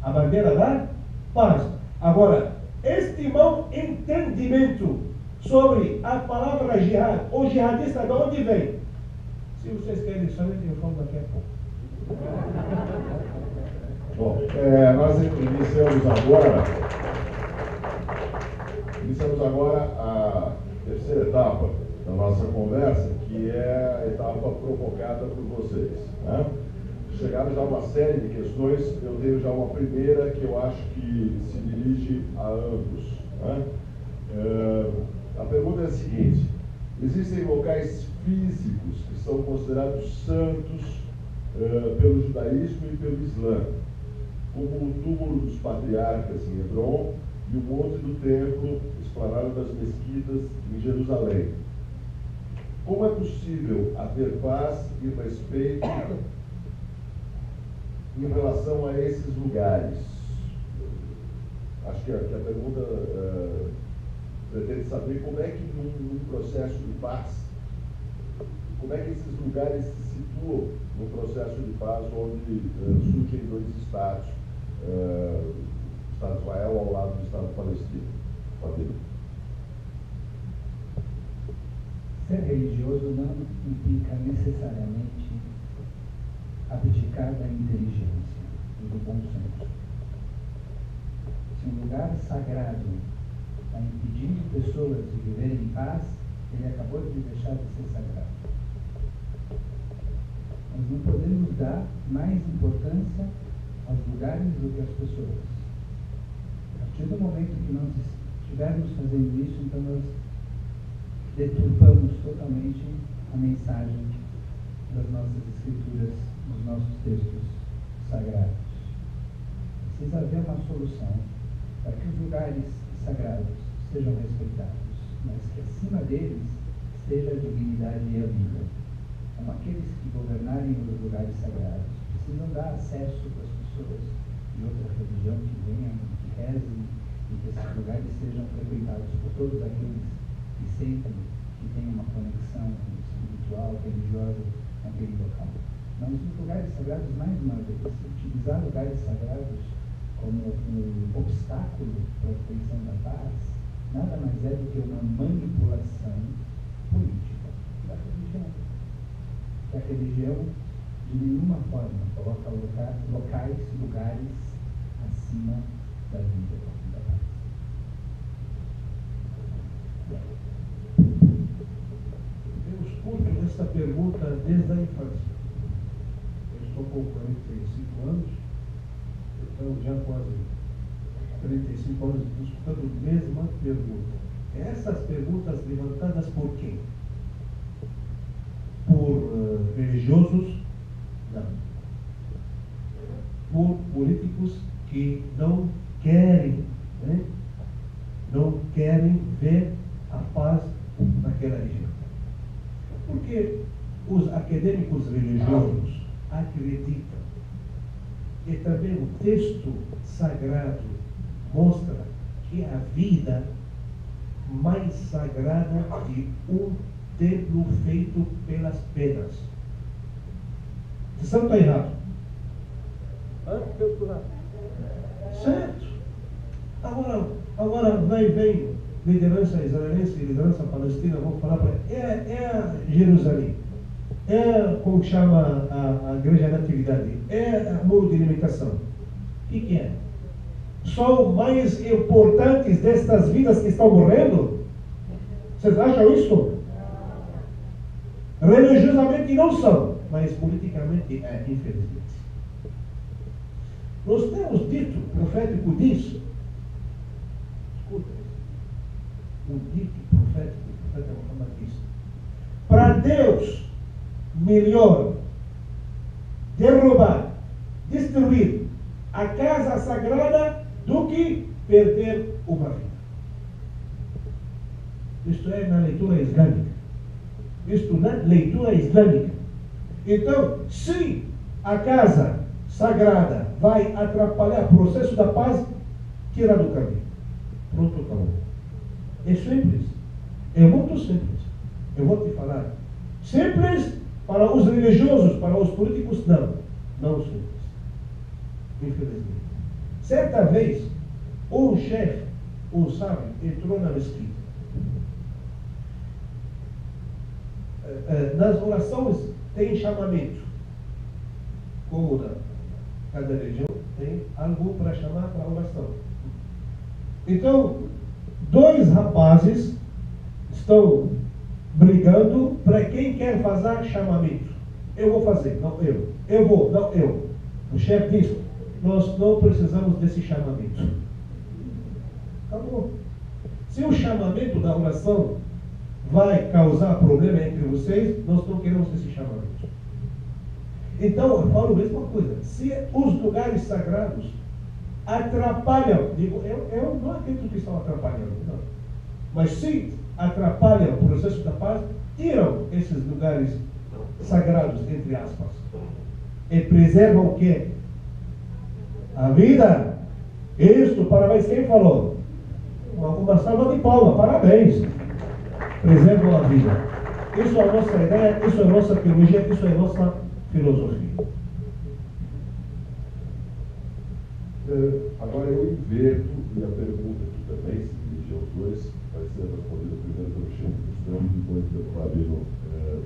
A bandeira da paz. Agora, este mau entendimento sobre a palavra jihad, ou jihadista, de onde vem? Se vocês querem saber, eu falo daqui a pouco. Bom, nós iniciamos agora a terceira etapa da nossa conversa, que é a etapa provocada por vocês, né? Chegaram já uma série de questões, eu tenho já uma primeira que eu acho que se dirige a ambos, né? A pergunta é a seguinte: existem locais físicos que são considerados santos pelo judaísmo e pelo Islã, como o túmulo dos patriarcas em Hebron e o monte do templo, esplanada das mesquitas em Jerusalém. Como é possível haver paz e respeito em relação a esses lugares? Acho que a pergunta pretende saber como é que num processo de paz, como é que esses lugares se situam no processo de paz onde surgem dois estados, o Estado de Israel ao lado do Estado palestino. Ser religioso não implica necessariamente abdicar da inteligência e do bom senso. Se um lugar sagrado está impedindo pessoas de viverem em paz, ele acabou de deixar de ser sagrado. Nós não podemos dar mais importância aos lugares do que às pessoas. A partir do momento que nós estivermos fazendo isso, então nós deturpamos totalmente a mensagem das nossas escrituras, nos nossos textos sagrados. Precisa haver uma solução para que os lugares sagrados sejam respeitados, mas que acima deles esteja a dignidade e a vida. Como aqueles que governarem os lugares sagrados precisam dar acesso para as pessoas de outra religião que venham, que rezem, e que esses lugares sejam frequentados por todos aqueles que sentem que têm uma conexão espiritual, religiosa naquele local. Mas os lugares sagrados, mais uma vez, utilizar lugares sagrados como um obstáculo para a obtenção da paz, nada mais é do que uma manipulação política da religião. Que a religião, de nenhuma forma, coloca lugares acima da vida e da paz. Eu escuto esta pergunta desde a infância. Eu estou com 45 anos, então já quase 35 anos escutando a mesma pergunta. Essas perguntas levantadas por quem? Por religiosos? Não. Por políticos que não querem, né? Não querem ver a paz naquela região. Porque os acadêmicos religiosos acreditam, e também o texto sagrado mostra que a vida mais sagrada de um templo feito pelas pedras. Vocês estão errados? Certo. Agora vem liderança israelense e liderança palestina, vão falar para é Jerusalém, como que chama a Igreja da Natividade, o muro de limitação. O que é? São mais importantes destas vidas que estão morrendo? Vocês acham isso? Religiosamente não são, mas politicamente infelizmente. Nós temos dito, o profético diz, escuta, o dito profético, o profeta Muhammad diz, para Deus, melhor derrubar, destruir a casa sagrada do que perder uma vida. Isto é na leitura islâmica. Isto na leitura islâmica. Então, se a casa sagrada vai atrapalhar o processo da paz, tira do caminho. Pronto, acabou. É simples. É muito simples. Eu vou te falar. Simples para os religiosos, para os políticos, não simples. Infelizmente. Certa vez, um chefe, um sábio, entrou na mesquita. Nas orações tem chamamento. Como cada religião tem algo para chamar para a oração. Então, dois rapazes estão brigando para quem quer fazer chamamento. Eu vou fazer, não eu. Eu vou, não eu. O chefe diz, nós não precisamos desse chamamento. Acabou. Se o chamamento da oração vai causar problema entre vocês, nós não queremos esse chamamento. Então, eu falo a mesma coisa. Se os lugares sagrados atrapalham, digo, eu não acredito que estão atrapalhando, não. Mas se atrapalham o processo da paz, tiram esses lugares sagrados, entre aspas. E preservam o quê? A vida. Isto, parabéns, quem falou? Uma salva de palmas, parabéns. Preservam a vida. Isso é a nossa ideia, isso é a nossa teologia, isso é a nossa filosofia. Agora eu inverto e a pergunta aqui também se dirige aos dois, vai ser respondida primeiro pelo Chico Cristão e depois pelo Fabio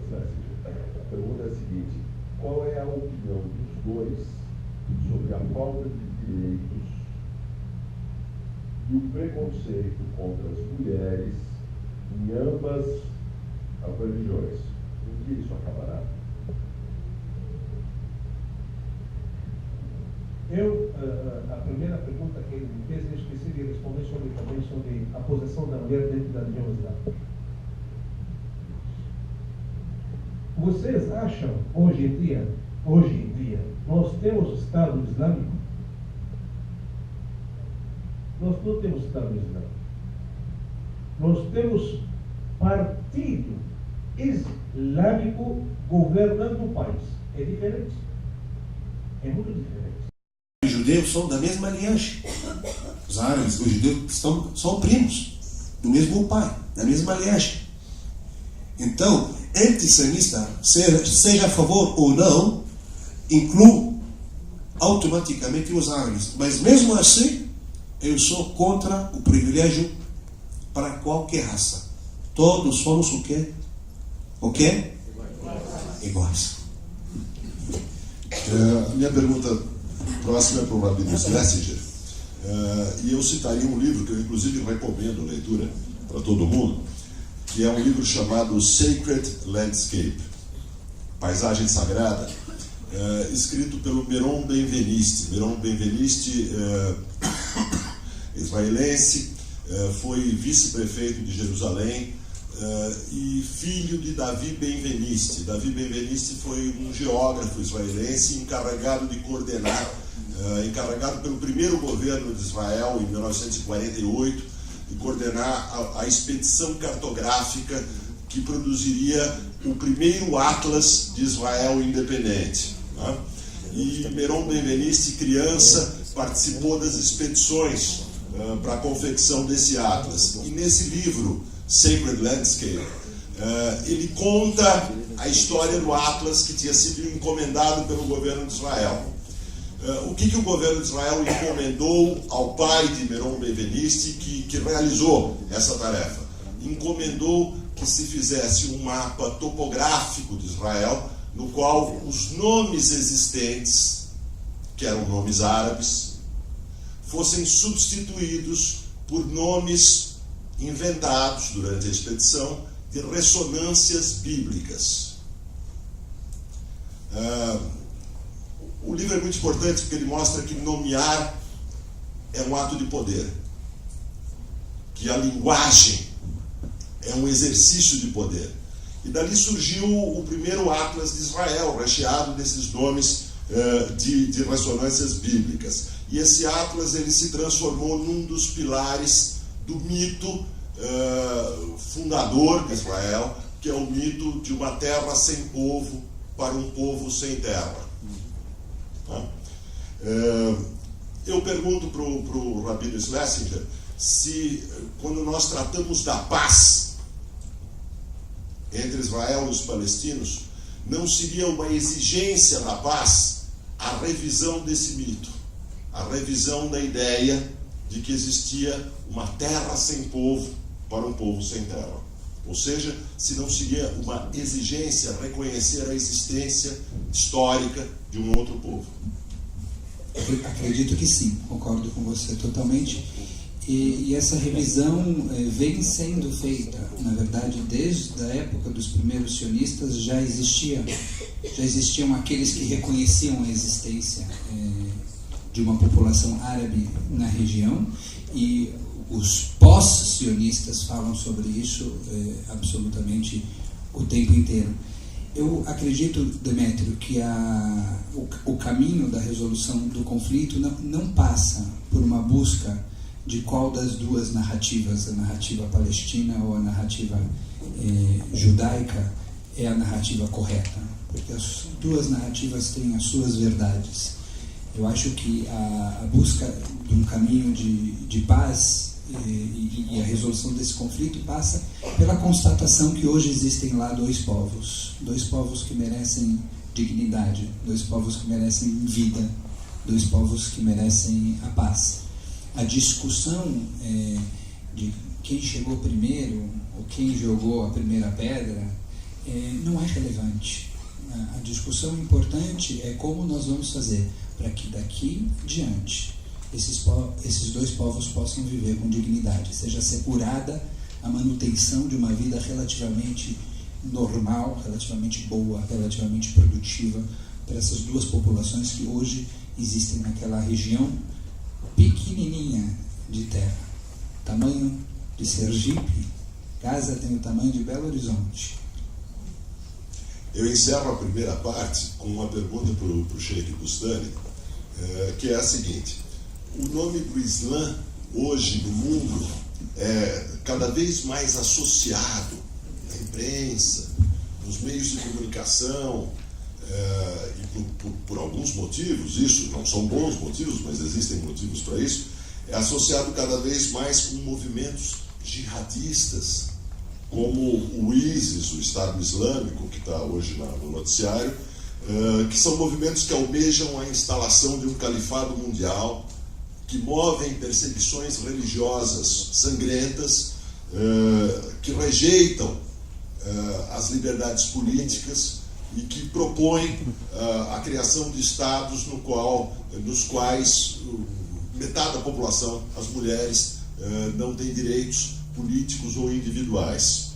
Schlesinger. A pergunta é a seguinte: qual é a opinião dos dois sobre a falta de direitos e o preconceito contra as mulheres em ambas as religiões? Um dia isso acabará? A primeira pergunta que ele me fez, eu esqueci de responder também sobre a posição da mulher dentro da religião islâmica. Vocês acham, hoje em dia, nós temos Estado Islâmico? Nós não temos Estado Islâmico. Nós temos partido islâmico governando o país. É diferente. É muito diferente. Os judeus são da mesma linhagem. Os árabes, os judeus são primos do mesmo pai, da mesma linhagem. Então, antissemita, seja a favor ou não, inclui automaticamente os árabes. Mas mesmo assim, eu sou contra o privilégio para qualquer raça. Todos somos o quê? O quê? Iguais. Minha pergunta próxima é para o Rabino Schlesinger. E eu citaria um livro que eu inclusive recomendo a leitura para todo mundo, que é um livro chamado Sacred Landscape, Paisagem Sagrada, escrito pelo Meron Benveniste. Meron Benveniste, israelense, foi vice-prefeito de Jerusalém e filho de Davi Ben-Veniste. Davi Ben-Veniste foi um geógrafo israelense encarregado de coordenar, encarregado pelo primeiro governo de Israel em 1948, de coordenar a expedição cartográfica que produziria o primeiro Atlas de Israel independente. Né? E Meron Ben-Veniste, criança, participou das expedições para a confecção desse Atlas. E nesse livro, Sacred Landscape, ele conta a história do Atlas que tinha sido encomendado pelo governo de Israel. O que o governo de Israel encomendou ao pai de Meron Ben-Veniste, que realizou essa tarefa? Encomendou que se fizesse um mapa topográfico de Israel, no qual os nomes existentes, que eram nomes árabes, fossem substituídos por nomes inventados durante a expedição de ressonâncias bíblicas. O livro é muito importante porque ele mostra que nomear é um ato de poder, que a linguagem é um exercício de poder. E dali surgiu o primeiro Atlas de Israel, recheado desses nomes de ressonâncias bíblicas. E esse Atlas ele se transformou num dos pilares do mito fundador de Israel, que é o mito de uma terra sem povo para um povo sem terra. Eu pergunto para o Rabino Schlesinger se, quando nós tratamos da paz entre Israel e os palestinos, não seria uma exigência da paz a revisão desse mito, a revisão da ideia de que existia uma terra sem povo para um povo sem terra. Ou seja, se não seria uma exigência reconhecer a existência histórica de um outro povo. Eu acredito que sim, concordo com você totalmente. E essa revisão vem sendo feita, na verdade, desde a época dos primeiros sionistas já existiam aqueles que reconheciam a existência de uma população árabe na região, e os pós-sionistas falam sobre isso absolutamente o tempo inteiro. Eu acredito, Demétrio, que o caminho da resolução do conflito não passa por uma busca de qual das duas narrativas, a narrativa palestina ou a narrativa judaica, é a narrativa correta, porque as duas narrativas têm as suas verdades. Eu acho que a busca de um caminho de paz e a resolução desse conflito passa pela constatação que hoje existem lá dois povos que merecem dignidade, dois povos que merecem vida, dois povos que merecem a paz. A discussão de quem chegou primeiro ou quem jogou a primeira pedra não é relevante. A discussão importante é como nós vamos fazer para que daqui diante esses dois povos possam viver com dignidade, seja assegurada a manutenção de uma vida relativamente normal, relativamente boa, relativamente produtiva para essas duas populações que hoje existem naquela região pequenininha de terra, tamanho de Sergipe. Gaza tem o tamanho de Belo Horizonte. Eu encerro a primeira parte com uma pergunta para o Sheikh Bustani, que é a seguinte: o nome do Islã hoje no mundo é cada vez mais associado na imprensa, nos meios de comunicação, e por alguns motivos, isso não são bons motivos, mas existem motivos para isso, é associado cada vez mais com movimentos jihadistas, como o ISIS, o Estado Islâmico, que está hoje no noticiário, que são movimentos que almejam a instalação de um califado mundial, que movem perseguições religiosas sangrentas, que rejeitam as liberdades políticas e que propõem a criação de estados nos quais metade da população, as mulheres, não tem direitos políticos ou individuais.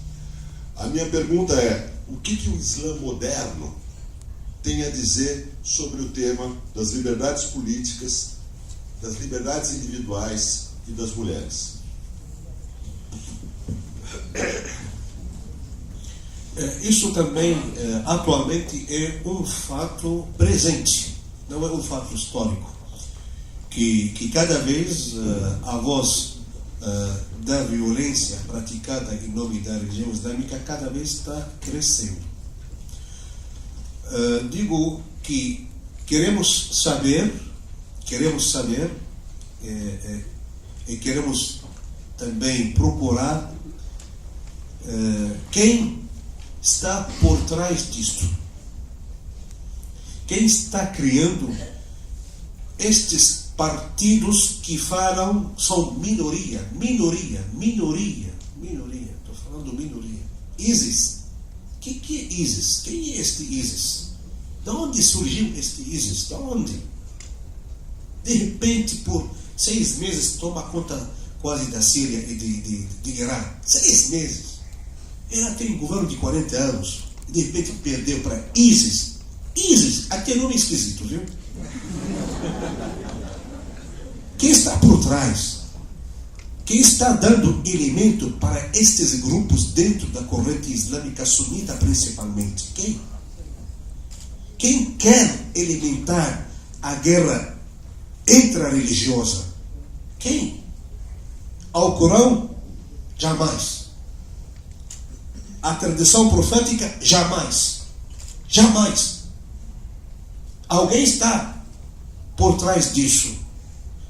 A minha pergunta é: o que o Islã moderno tem a dizer sobre o tema das liberdades políticas, das liberdades individuais e das mulheres? Isso também, atualmente, é um fato presente, não é um fato histórico. Que cada vez a voz da violência praticada em nome da religião islâmica cada vez está crescendo. Digo que queremos saber e queremos também procurar quem está por trás disto. Quem está criando estes partidos que falam são minoria. Estou falando minoria. ISIS. O que é ISIS? Quem é este ISIS? De onde surgiu este ISIS? De onde? De repente, por 6 meses, toma conta quase da Síria e de Irã. 6 meses. Ela tem um governo de 40 anos. E de repente perdeu para ISIS. ISIS, até nome esquisito, viu? Quem está por trás? Quem está dando elemento para estes grupos dentro da corrente islâmica sunita principalmente? Quem? Quem quer alimentar a guerra intra-religiosa? Quem? Ao Corão? Jamais. A tradição profética? Jamais. Jamais. Alguém está por trás disso.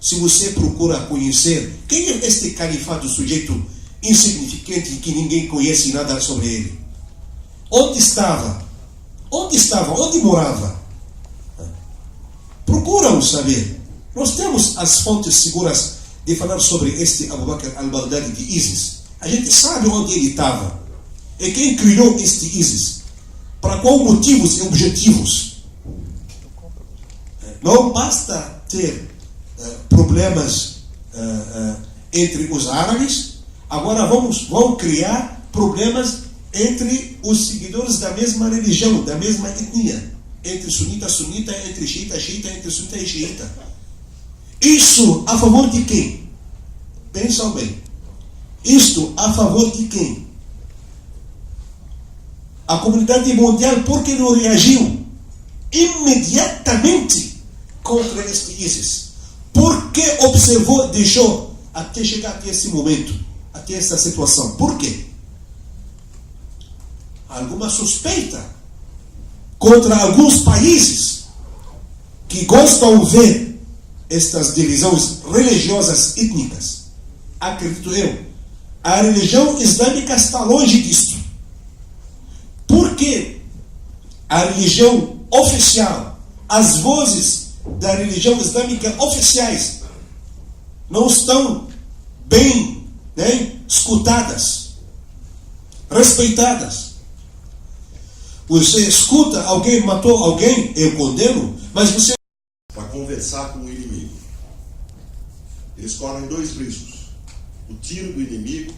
Se você procura conhecer quem é este califado, sujeito insignificante que ninguém conhece nada sobre ele, onde estava? Onde morava? Procuram saber. Nós temos as fontes seguras de falar sobre este Abu Bakr al-Baghdadi de ISIS. A gente sabe onde ele estava. E quem criou este ISIS? Para qual motivos e objetivos? Não basta ter problemas entre os árabes, agora vamos criar problemas entre os seguidores da mesma religião, da mesma etnia, entre sunita, entre xiita, entre sunita e xiita. Isso a favor de quem? Pensam bem. Isto a favor de quem? A comunidade mundial, por que não reagiu imediatamente contra este ISIS? Por que observou, deixou até chegar até esse momento, até essa situação? Por quê? Alguma suspeita contra alguns países que gostam de ver estas divisões religiosas étnicas? Acredito eu, a religião islâmica está longe disto. Porque a religião oficial, as vozes da religião islâmica oficiais não estão bem escutadas, respeitadas. Você escuta alguém matou alguém, eu condeno, mas você... Para conversar com o inimigo. Eles correm 2 riscos: o tiro do inimigo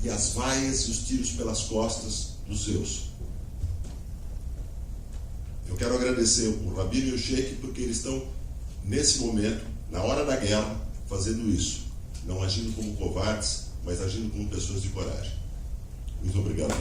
e as vaias e os tiros pelas costas dos seus. Eu quero agradecer o Rabino e o Sheik, porque eles estão, nesse momento, na hora da guerra, fazendo isso. Não agindo como covardes, mas agindo como pessoas de coragem. Muito obrigado.